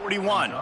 41.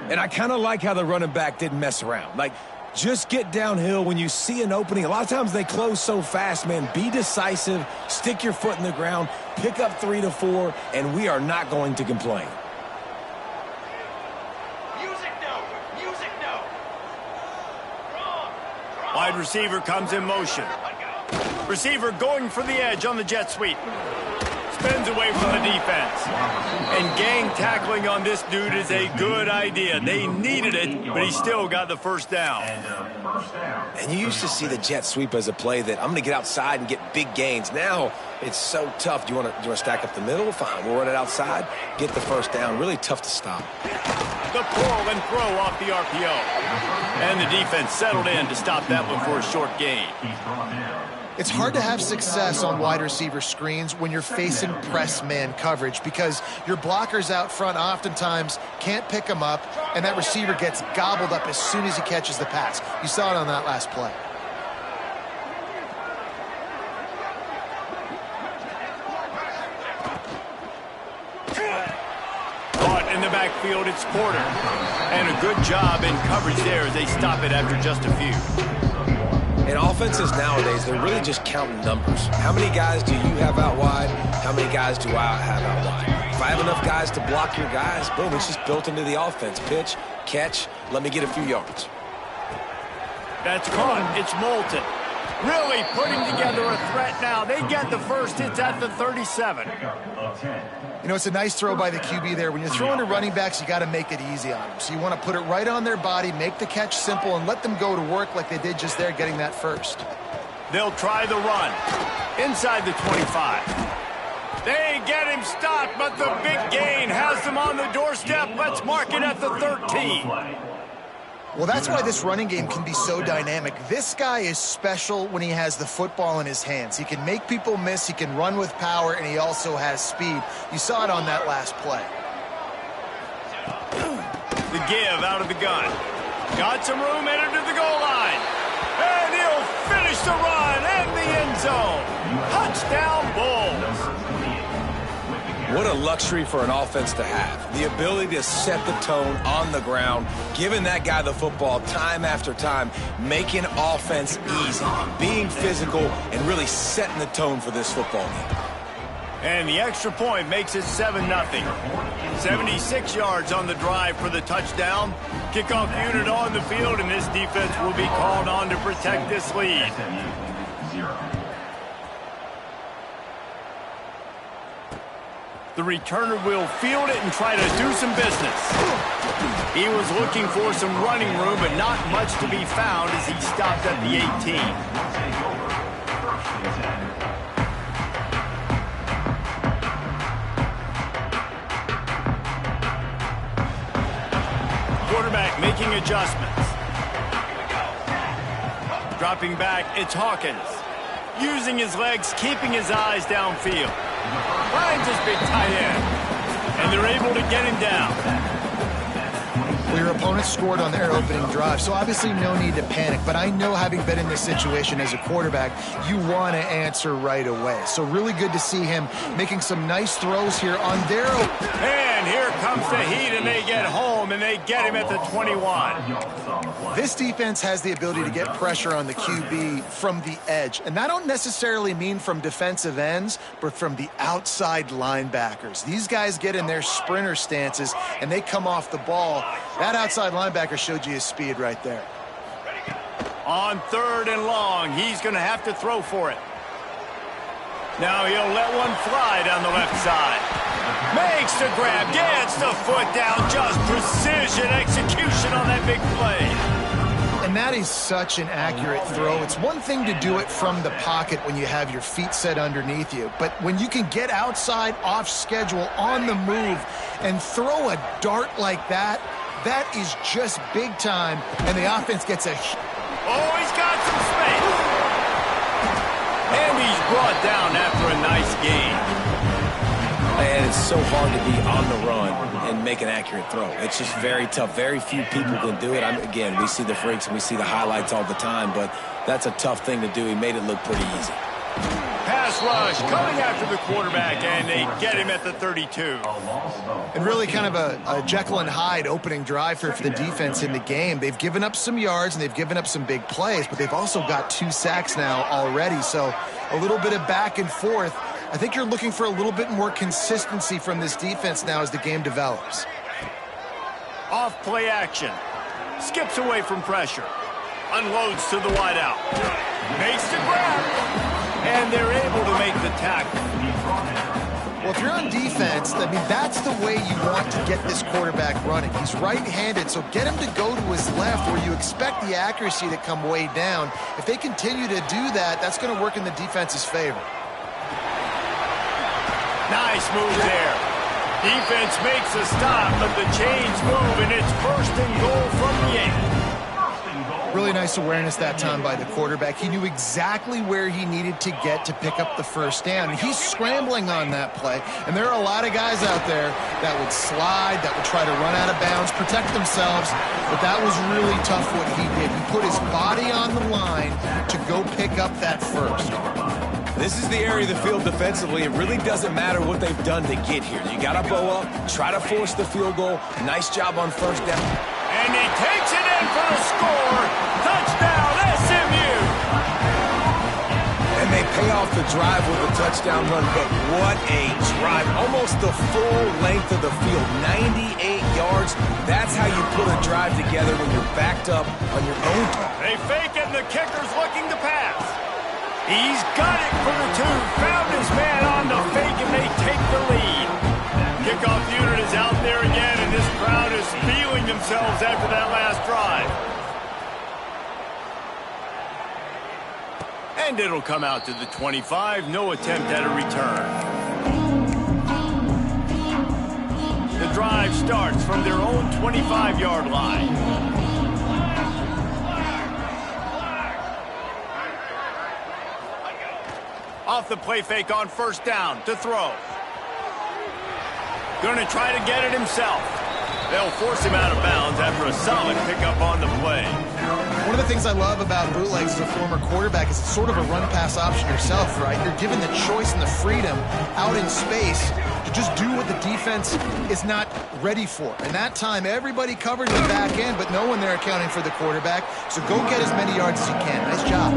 And I kind of like how the running back didn't mess around. Like, just get downhill when you see an opening. A lot of times they close so fast, man. Be decisive, stick your foot in the ground, pick up 3 to 4, and we are not going to complain. Wide receiver comes in motion. Receiver going for the edge on the jet sweep. Spins away from the defense. And gang tackling on this dude is a good idea. They needed it, but he still got the first down. And you used to see the jet sweep as a play that I'm going to get outside and get big gains. Now it's so tough. Do you want to stack up the middle? Fine. We'll run it outside, get the first down. Really tough to stop. The pull and throw off the RPO. And the defense settled in to stop that one for a short gain. It's hard to have success on wide receiver screens when you're facing press man coverage because your blockers out front oftentimes can't pick them up, and that receiver gets gobbled up as soon as he catches the pass. You saw it on that last play. Caught in the backfield, it's Porter. And a good job in coverage there as they stop it after just a few. And offenses nowadays, they're really just counting numbers. How many guys do you have out wide? How many guys do I have out wide? If I have enough guys to block your guys, boom, it's just built into the offense. Pitch, catch, let me get a few yards. That's caught. It's Moulton. Really putting together a threat now. They get the first. It's at the 37. You know, it's a nice throw by the QB there. When you're throwing to running backs, you got to make it easy on them. So you want to put it right on their body, make the catch simple, and let them go to work like they did just there, getting that first. They'll try the run. Inside the 25. They get him stopped, but the big gain has them on the doorstep. Let's mark it at the 13. Well, that's why this running game can be so dynamic. This guy is special when he has the football in his hands. He can make people miss, he can run with power, and he also has speed. You saw it on that last play. The give out of the gun. Got some room, entered to the goal line. And he'll finish the run in the end zone. Touchdown, Bulls. What a luxury for an offense to have. The ability to set the tone on the ground, giving that guy the football time after time, making offense easy, being physical, and really setting the tone for this football game. And the extra point makes it 7-0. 76 yards on the drive for the touchdown. Kickoff unit on the field, and this defense will be called on to protect this lead. The returner will field it and try to do some business. He was looking for some running room, but not much to be found as he stopped at the 18. Quarterback making adjustments. Dropping back, it's Hawkins. Using his legs, keeping his eyes downfield. Finds his big tight end. And they're able to get him down. Well, your opponent scored on their opening drive, so obviously no need to panic. But I know, having been in this situation as a quarterback, you want to answer right away. So really good to see him making some nice throws here on their... And here comes the heat, and they get home, and they get him at the 21. This defense has the ability to get pressure on the QB from the edge. And I don't necessarily mean from defensive ends, but from the outside linebackers. These guys get in their sprinter stances, and they come off the ball. That outside linebacker showed you his speed right there. On 3rd and long, he's going to have to throw for it. Now he'll let one fly down the left side. Makes the grab, gets the foot down, just precision execution on that big play. And that is such an accurate throw. It's one thing to do it from the pocket when you have your feet set underneath you, but when you can get outside, off schedule, on the move, and throw a dart like that, that is just big time, and the offense gets a... Oh, he's got some space. And he's brought down after a nice gain. And it's so hard to be on the run and make an accurate throw. It's just very tough. Very few people can do it. Again, we see the freaks and we see the highlights all the time, but that's a tough thing to do. He made it look pretty easy. Pass pass rush coming after the quarterback, and they get him at the 32. And really kind of a Jekyll and Hyde opening drive for the defense in the game. They've given up some yards and they've given up some big plays, but they've also got 2 sacks now already. So a little bit of back and forth. I think you're looking for a little bit more consistency from this defense now as the game develops. Off play action. Skips away from pressure. Unloads to the wideout. Makes the grab. And they're able to make the tackle. Well, if you're on defense, I mean, that's the way you want to get this quarterback running. He's right-handed, so get him to go to his left where you expect the accuracy to come way down. If they continue to do that, that's going to work in the defense's favor. Nice move there. Defense makes a stop, but the chains move, and it's 1st and goal from the 8. Really nice awareness that time by the quarterback. He knew exactly where he needed to get to pick up the first down. He's scrambling on that play, and there are a lot of guys out there that would slide, that would try to run out of bounds, protect themselves, but that was really tough what he did. He put his body on the line to go pick up that first. This is the area of the field defensively. It really doesn't matter what they've done to get here. You got to bow up, try to force the field goal. Nice job on first down. And he takes it in for the score. Touchdown, SMU. And they pay off the drive with a touchdown run, but what a drive. Almost the full length of the field, 98 yards. That's how you put a drive together when you're backed up on your own. They fake it, and the kicker's looking to pass. He's got it for the 2. Found his man on the fake, and they take the lead. Kickoff unit is out there again, and this crowd is feeling themselves after that last drive. And it'll come out to the 25. No attempt at a return. The drive starts from their own 25-yard line. Off the play fake on first down to throw. Going to try to get it himself. They'll force him out of bounds after a solid pickup on the play. One of the things I love about bootlegs as a former quarterback is it's sort of a run-pass option yourself, right? You're given the choice and the freedom out in space to just do what the defense is not ready for. And that time, everybody covered the back end, but no one there accounting for the quarterback. So go get as many yards as you can. Nice job.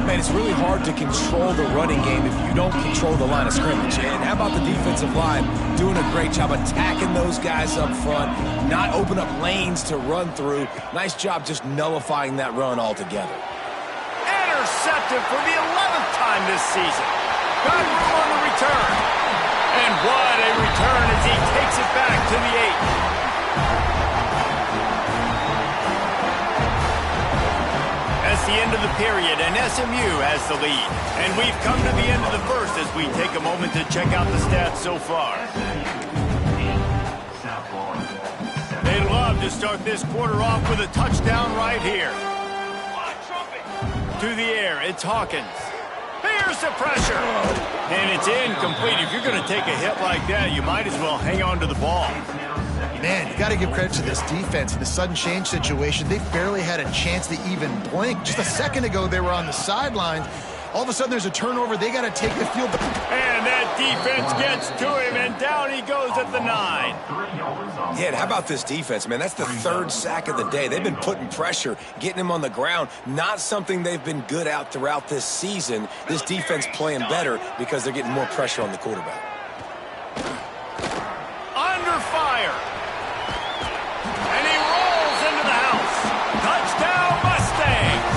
Man, it's really hard to control the running game if you don't control the line of scrimmage. And how about the defensive line doing a great job attacking those guys up front, not open up lanes to run through. Nice job just nullifying that run altogether. Intercepted for the 11th time this season. Got room on the return. And what a return as he takes it back to the 8. That's the end of the period, and SMU has the lead. And we've come to the end of the first as we take a moment to check out the stats so far. They love to start this quarter off with a touchdown right here. To the air, it's Hawkins. Here's the pressure. And it's incomplete. If you're going to take a hit like that, you might as well hang on to the ball. Man, you got to give credit to this defense. In the sudden change situation, they barely had a chance to even blink. Just a second ago, they were on the sidelines. All of a sudden, there's a turnover. They got to take the field. And that defense gets to him, and down he goes at the 9. Yeah, and how about this defense, man? That's the 3rd sack of the day. They've been putting pressure, getting him on the ground. Not something they've been good at throughout this season. This defense playing better because they're getting more pressure on the quarterback. Under fire. And he rolls into the house. Touchdown, Mustangs.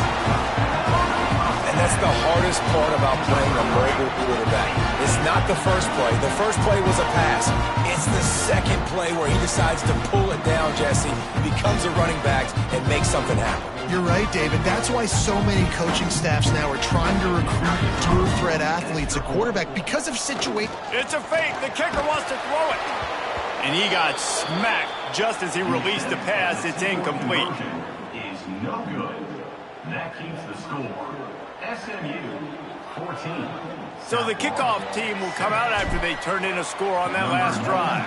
And that's the hardest part about playing a mobile quarterback. It's not the first play. The first play was a pass. It's the second play where he decides to pull it down, Jesse. He becomes a running back and makes something happen. You're right, David. That's why so many coaching staffs now are trying to recruit dual threat athletes at quarterback because of situation. It's a fake. The kicker wants to throw it. And he got smacked just as he released the pass. It's incomplete. Is no good. That keeps the score. SMU 14. So the kickoff team will come out after they turn in a score on that last drive.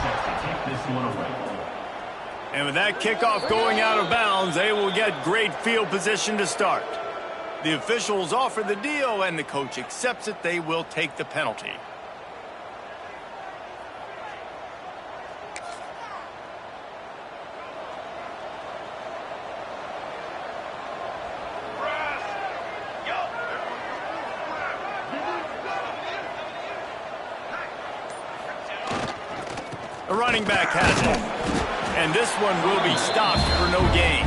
Set to take this one away. And with that kickoff going out of bounds, they will get great field position to start. The officials offer the deal, and the coach accepts it. They will take the penalty. The running back has it. And this one will be stopped for no gain.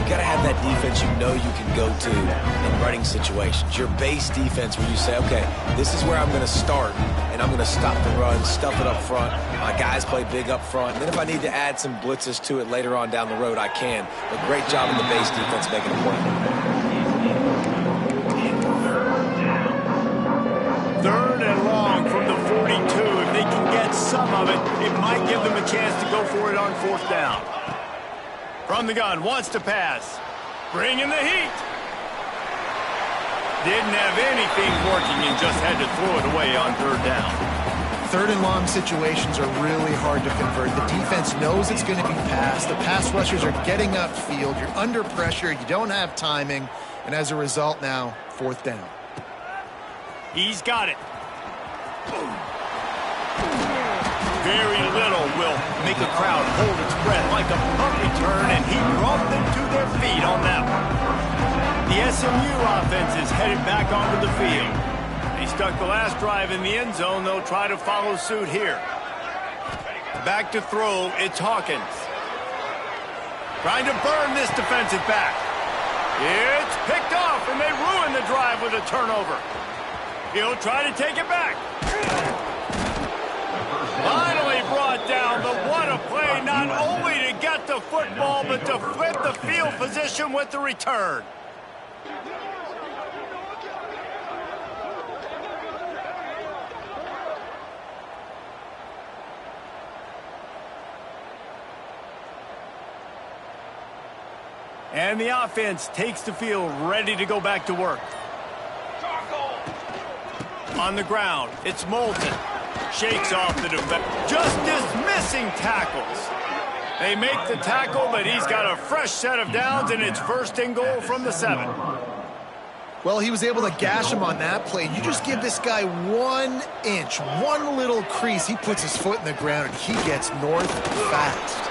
You got to have that defense you know you can go to in running situations. Your base defense where you say, okay, this is where I'm going to start, and I'm going to stop the run, stuff it up front. My guys play big up front. And then if I need to add some blitzes to it later on down the road, I can. But great job in the base defense making a play. Third and long from the 42. If they can get some of it, it might give them a chance to go for it on fourth down. From the gun, wants to pass. Bringing the heat. Didn't have anything working and just had to throw it away on third down. Third and long situations are really hard to convert. The defense knows it's going to be passed. The pass rushers are getting upfield. You're under pressure. You don't have timing. And as a result now, fourth down. He's got it. Very little will make a crowd hold its breath like a punt return, and he brought them to their feet on that one. The SMU offense is headed back onto the field. They stuck the last drive in the end zone. They'll try to follow suit here. Back to throw, it's Hawkins. Trying to burn this defensive back. It's picked off, and they ruin the drive with a turnover. He'll try to take it back. Finally brought down, but what a play, not only to get the football, but to flip the field position with the return. And the offense takes the field, ready to go back to work. On the ground, it's Moulton. Shakes off the defense. Just dismissing tackles. They make the tackle, but he's got a fresh set of downs, and it's first and goal from the 7. Well, he was able to gash him on that play. You just give this guy 1 inch, one little crease. He puts his foot in the ground, and he gets north fast.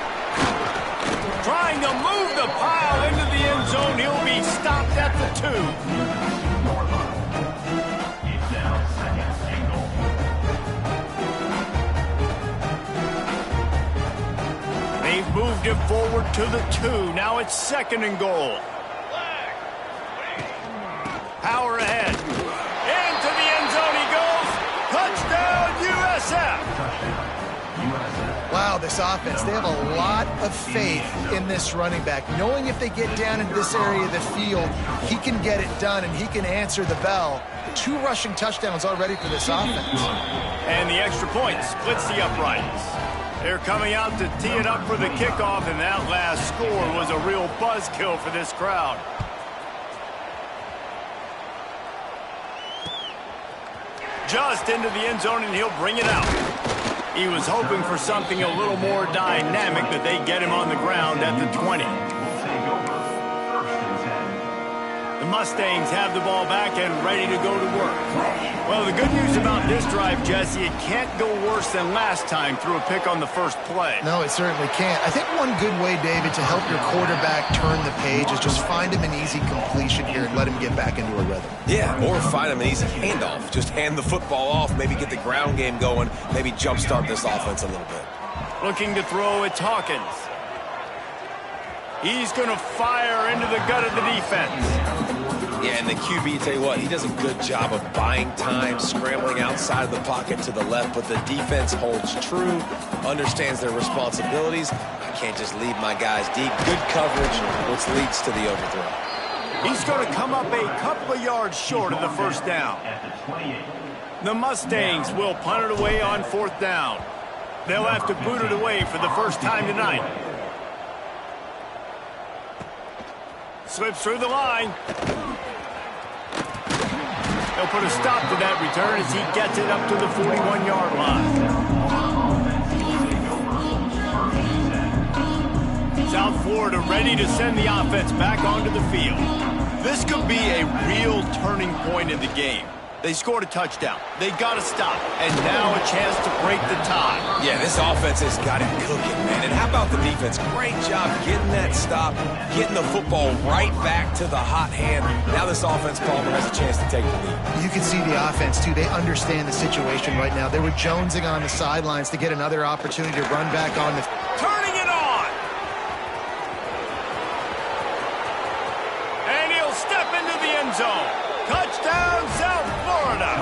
Trying to move the pile into the end zone. He'll be stopped at the 2. They've moved him forward to the 2. Now it's second and goal. Power ahead. Into the end zone he goes. Touchdown, USF. Wow, this offense, they have a lot of faith in this running back. Knowing if they get down into this area of the field, he can get it done and he can answer the bell. 2 rushing touchdowns already for this offense. And the extra point splits the uprights. They're coming out to tee it up for the kickoff, and that last score was a real buzzkill for this crowd. Just into the end zone, and he'll bring it out. He was hoping for something a little more dynamic, but they get him on the ground at the 20. The Mustangs have the ball back and ready to go to work. Well, the good news about this drive, Jesse, it can't go worse than last time through a pick on the first play. No, it certainly can't. I think one good way, David, to help your quarterback turn the page is just find him an easy completion here and let him get back into a rhythm. Yeah, or find him an easy handoff. Just hand the football off, maybe get the ground game going, maybe jumpstart this offense a little bit. Looking to throw, it's Hawkins. He's going to fire into the gut of the defense. Yeah, and the QB, tell you what, he does a good job of buying time, scrambling outside of the pocket to the left, but the defense holds true, understands their responsibilities. I can't just leave my guys deep. Good coverage, which leads to the overthrow. He's going to come up a couple of yards short of the first down. The Mustangs will punt it away on fourth down. They'll have to boot it away for the first time tonight. Slips through the line. They'll put a stop to that return as he gets it up to the 41-yard line. South Florida ready to send the offense back onto the field. This could be a real turning point in the game. They scored a touchdown. They got to stop. And now a chance to break the tie. Yeah, this offense has got it cooking, man. And how about the defense? Great job getting that stop, getting the football right back to the hot hand. Now this offense, Palmer, has a chance to take the lead. You can see the offense, too. They understand the situation right now. They were jonesing on the sidelines to get another opportunity to run back on the... Turning it on! And he'll step into the end zone. Touchdown, South Florida.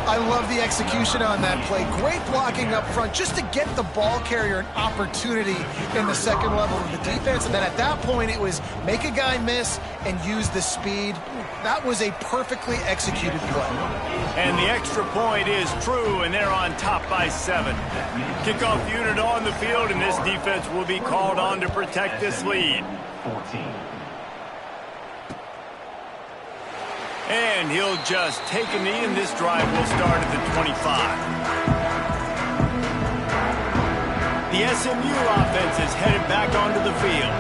I love the execution on that play. Great blocking up front just to get the ball carrier an opportunity in the second level of the defense. And then at that point, it was make a guy miss and use the speed. That was a perfectly executed play. And the extra point is true, and they're on top by 7. Kickoff unit on the field, and this defense will be called on to protect this lead. 14. And he'll just take a knee, and this drive will start at the 25. The SMU offense is headed back onto the field.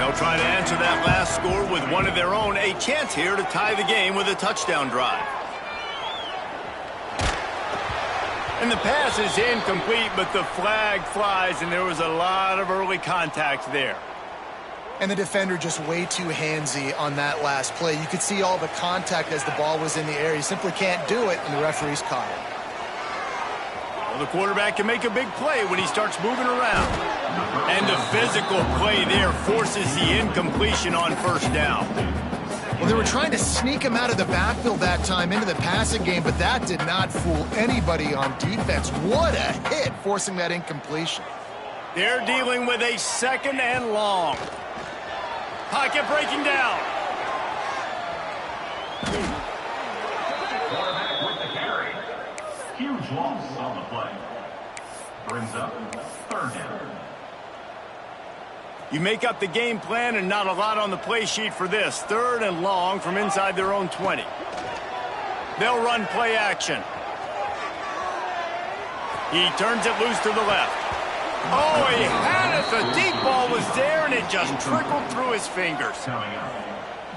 They'll try to answer that last score with one of their own. A chance here to tie the game with a touchdown drive. And the pass is incomplete, but the flag flies, and there was a lot of early contact there. And the defender just way too handsy on that last play. You could see all the contact as the ball was in the air. He simply can't do it, and the referees caught it. Well, the quarterback can make a big play when he starts moving around. And the physical play there forces the incompletion on first down. Well, they were trying to sneak him out of the backfield that time into the passing game, but that did not fool anybody on defense. What a hit, forcing that incompletion. They're dealing with a second and long. Pocket breaking down. Quarterback with the carry. Huge loss on the play. Brings up third down. You make up the game plan and not a lot on the play sheet for this. Third and long from inside their own 20. They'll run play action. He turns it loose to the left. Oh, he had it. The deep ball was there, and it just trickled through his fingers.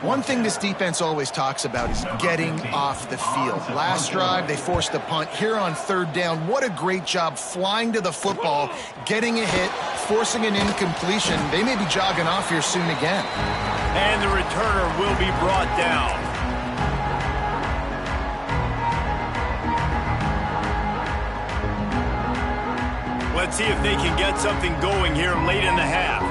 One thing this defense always talks about is getting off the field. Last drive, they forced a punt. Here on third down, what a great job flying to the football, getting a hit, forcing an incompletion. They may be jogging off here soon again. And the returner will be brought down. Let's see if they can get something going here late in the half.